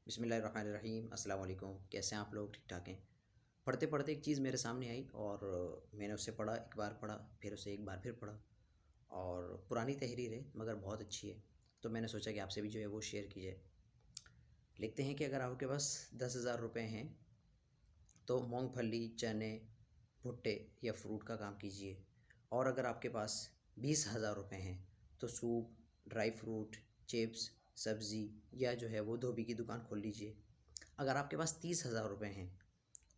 बिस्मिल्लाहिर्रहमानिर्रहीम। अस्सलाम वालेकुम। कैसे हैं आप लोग? ठीक ठाक हैं? पढ़ते पढ़ते एक चीज़ मेरे सामने आई और मैंने उसे पढ़ा, एक बार पढ़ा, फिर उसे एक बार फिर पढ़ा। और पुरानी तहरीर है मगर बहुत अच्छी है, तो मैंने सोचा कि आपसे भी जो है वो शेयर की जाए। लिखते हैं कि अगर आपके पास 10,000 रुपये हैं तो मूंगफली, चने, भुट्टे या फ्रूट का काम कीजिए। और अगर आपके पास 20,000 रुपये हैं तो सूप, ड्राई फ्रूट, चिप्स, सब्ज़ी या जो है वो धोबी की दुकान खोल लीजिए। अगर आपके पास 30,000 रुपये हैं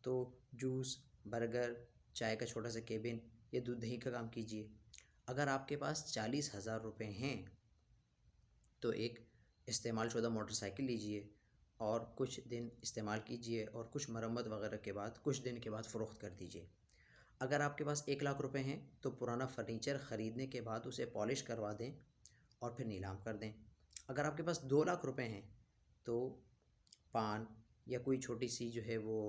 तो जूस, बर्गर, चाय का छोटा सा केबिन या दूध दही का काम कीजिए। अगर आपके पास 40,000 रुपये हैं तो एक इस्तेमाल शुदा मोटरसाइकिल लीजिए और कुछ दिन इस्तेमाल कीजिए और कुछ मरम्मत वगैरह के बाद कुछ दिन के बाद फ़रोख्त कर दीजिए। अगर आपके पास 1,00,000 रुपये हैं तो पुराना फर्नीचर ख़रीदने के बाद उसे पॉलिश करवा दें और फिर नीलाम कर दें। अगर आपके पास 2,00,000 रुपये हैं तो पान या कोई छोटी सी जो है वो,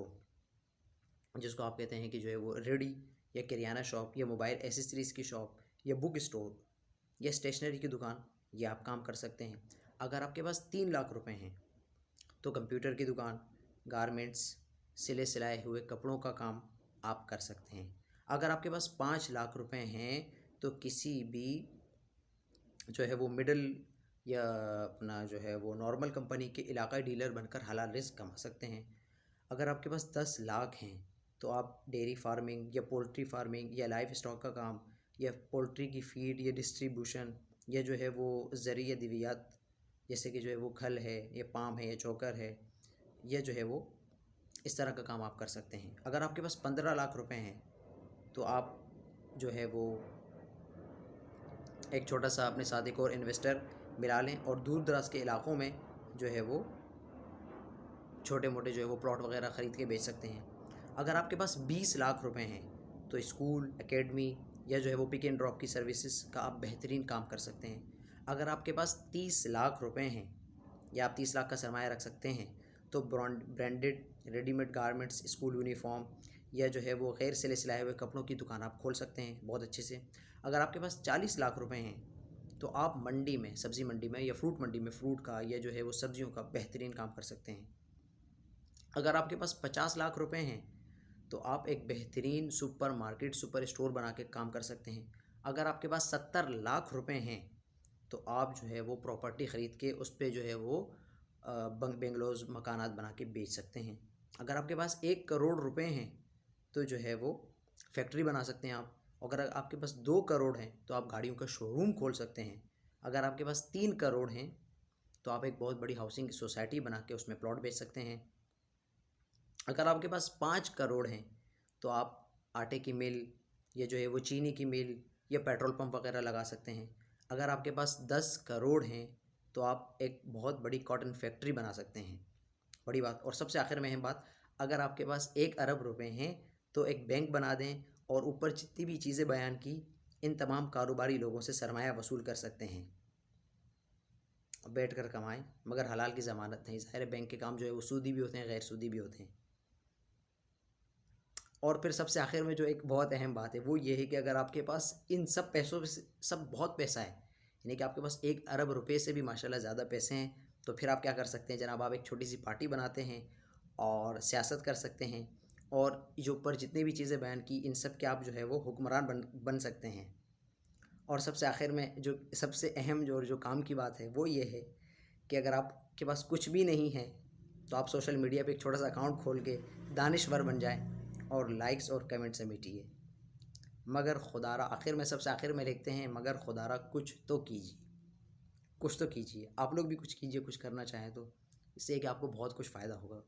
जिसको आप कहते हैं कि जो है वो रेडी या किराना शॉप या मोबाइल एसेसरीज़ की शॉप या बुक स्टोर या स्टेशनरी की दुकान, ये आप काम कर सकते हैं। अगर आपके पास 3,00,000 रुपये हैं तो कंप्यूटर की दुकान, गारमेंट्स, सिले सिलाए हुए कपड़ों का काम आप कर सकते हैं। अगर आपके पास 5,00,000 रुपये हैं तो किसी भी जो है वो मिडल या अपना जो है वो नॉर्मल कंपनी के इलाकाई डीलर बनकर हलाल रिस्क कमा सकते हैं। अगर आपके पास 10,00,000 हैं तो आप डेयरी फार्मिंग या पोल्ट्री फार्मिंग या लाइव स्टॉक का काम या पोल्ट्री की फीड या डिस्ट्रीब्यूशन या जो है वो ज़रिए दिवियात, जैसे कि जो है वो खल है या पाम है या चोकर है, या जो है वो इस तरह का काम आप कर सकते हैं। अगर आपके पास 15,00,000 रुपये हैं तो आप जो है वो एक छोटा सा अपने साथ एक और इन्वेस्टर मिला लें और दूर दराज के इलाक़ों में जो है वो छोटे मोटे जो है वो प्लॉट वगैरह ख़रीद के बेच सकते हैं। अगर आपके पास 20,00,000 रुपये हैं तो स्कूल, एकेडमी या जो है वो पिक एंड ड्रॉप की सर्विसेज का आप बेहतरीन काम कर सकते हैं। अगर आपके पास 30,00,000 रुपये हैं या आप 30 लाख का सरमाया रख सकते हैं तो branded readymade garments, school uniform या जो है वो गैर सिले सिलाए हुए कपड़ों की दुकान आप खोल सकते हैं बहुत अच्छे से। अगर आपके पास 40,00,000 रुपये हैं तो आप मंडी में, सब्ज़ी मंडी में या फ्रूट मंडी में फ्रूट का या जो है वो सब्जियों का बेहतरीन काम कर सकते हैं। अगर आपके पास 50,00,000 रुपये हैं तो आप एक बेहतरीन सुपर मार्केट, सुपर स्टोर बना के काम कर सकते हैं। अगर आपके पास 70,00,000 रुपये हैं तो आप जो है वो प्रॉपर्टी ख़रीद के उस पर जो है वो बंगलोज़, मकानात बना के बेच सकते हैं। अगर आपके पास 1 करोड़ रुपए हैं तो जो है वो फैक्ट्री बना सकते हैं आप। अगर आपके पास 2 करोड़ हैं तो आप गाड़ियों का शोरूम खोल सकते हैं। अगर आपके पास 3 करोड़ हैं तो आप एक बहुत बड़ी हाउसिंग सोसाइटी बना के उसमें प्लॉट बेच सकते हैं। अगर आपके पास 5 करोड़ हैं तो आप आटे की मिल या जो है वो चीनी की मिल या पेट्रोल पंप वगैरह लगा सकते हैं। अगर आपके पास 10 करोड़ हैं तो आप एक बहुत बड़ी कॉटन फैक्ट्री बना सकते हैं। बड़ी बात। और सबसे आखिर में अहम बात, अगर आपके पास 1 अरब रुपए हैं तो एक बैंक बना दें और ऊपर जितनी भी चीज़ें बयान की, इन तमाम कारोबारी लोगों से सरमाया वसूल कर सकते हैं। बैठ कर कमाएँ मगर हलाल की ज़मानत नहीं। ज़ाहिर है बैंक के काम जो है वो सूदी भी होते हैं, गैर सूदी भी होते हैं। और फिर सबसे आखिर में जो एक बहुत अहम बात है वो ये है कि अगर आपके पास इन सब पैसों से सब बहुत पैसा है, यानी कि आपके पास 1 अरब रुपये से भी माशाल्लाह ज़्यादा पैसे हैं, तो फिर आप क्या कर सकते हैं जनाब, आप एक छोटी सी पार्टी बनाते हैं और सियासत कर सकते हैं और जो ऊपर जितनी भी चीज़ें बयान की इन सब के आप जो है वो हुक्मरान बन सकते हैं। और सबसे आखिर में जो सबसे अहम जो काम की बात है वो ये है कि अगर आपके पास कुछ भी नहीं है तो आप सोशल मीडिया पे एक छोटा सा अकाउंट खोल के दानिश्वर बन जाएं और लाइक्स और कमेंट समेटिए। मगर खुदारा, आखिर में सबसे आखिर में लिखते हैं, मगर खुदारा कुछ तो कीजिए, कुछ तो कीजिए। आप लोग भी कुछ कीजिए, कुछ करना चाहें तो, इससे कि आपको बहुत कुछ फ़ायदा होगा।